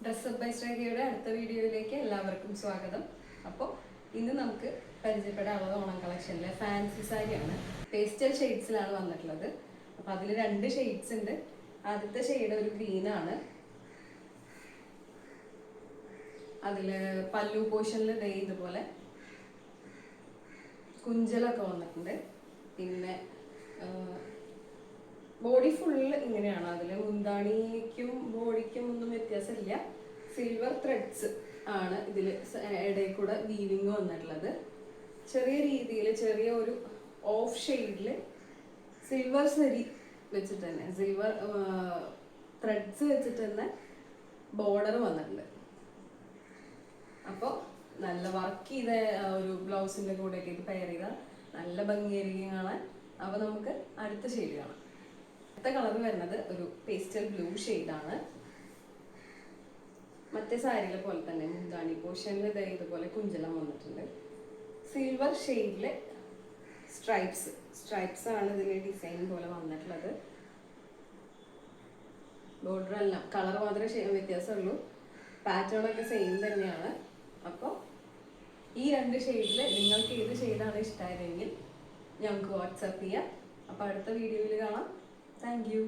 Dress up by ശ്രേയയുടെ അടുത്ത വീഡിയോയിലേക്ക് എല്ലാവർക്കും സ്വാഗതം. അപ്പോൾ ഇന്ന് നമുക്ക് പരിചയപ്പെടാനുള്ളത് ഓണം കളക്ഷനിലെ ഫാൻസി സാരിയാണ്. പേസ്റ്റൽ ഷെയ്ഡ്സിലാണ് വന്നിട്ടുള്ളത്. അപ്പോൾ അതിൽ 2 ഷെയ്ഡ്സ് ഉണ്ട്. ആദ്യത്തെ ഷെയ്ഡ് ഒരു ഗ്രീനാണ്. അതിൽ പല്ലു പോർഷനിൽ ഇതുപോലെ കുഞ്ചലൊക്കെ വന്നിട്ടുണ്ട്. പിന്നെ ബോഡി ഫുള്ള് ഇങ്ങനെയാണ്. അതിൽ മുന്താണിക്കും ബോഡിക്കും ഒന്നും വ്യത്യാസമില്ല. സിൽവർ ത്രെഡ്സ് ആണ് ഇതിൽ ഇടയിൽ കൂടെ വീവിങ് വന്നിട്ടുള്ളത്. ചെറിയ രീതിയിൽ ചെറിയ ഒരു ഓഫ് ഷെയ്ഡിൽ സിൽവർ സരി വെച്ചിട്ട് തന്നെ സിൽവർ ത്രെഡ്സ് വെച്ചിട്ട് തന്നെ ബോർഡർ വന്നിട്ടുണ്ട്. അപ്പോൾ നല്ല വർക്ക് ചെയ്ത ഒരു ബ്ലൗസിൻ്റെ കൂടെയൊക്കെ ഇത് പെയർ ചെയ്താൽ നല്ല ഭംഗിയായിരിക്കും കാണാൻ. അപ്പോൾ നമുക്ക് അടുത്ത ഷെയ്ഡ് കാണാം. അടുത്ത കളർ വരുന്നത് ഒരു പേസ്റ്റൽ ബ്ലൂ ഷെയ്ഡാണ്. മറ്റേ സാരിയിലെ പോലെ തന്നെ മുന്താണി പോർഷനിൽ ഇതുപോലെ കുഞ്ചലം വന്നിട്ടുണ്ട്. സിൽവർ ഷെയ്ഡില് സ്ട്രൈപ്സ് ആണ് ഇതിൽ ഡിസൈൻ പോലെ വന്നിട്ടുള്ളത്. ബോർഡർ എല്ലാം കളർ മാത്രമേ വ്യത്യാസമുള്ളൂ. പാറ്റേൺ ഒക്കെ സെയിം തന്നെയാണ്. അപ്പോൾ ഈ 2 ഷെയ്ഡിൽ നിങ്ങൾക്ക് ഏത് ഷെയ്ഡാണ് ഇഷ്ടമായതെങ്കിൽ ഞങ്ങൾക്ക് വാട്സാപ്പ് ചെയ്യാം. അപ്പോൾ അടുത്ത വീഡിയോയിൽ കാണാം. Thank you.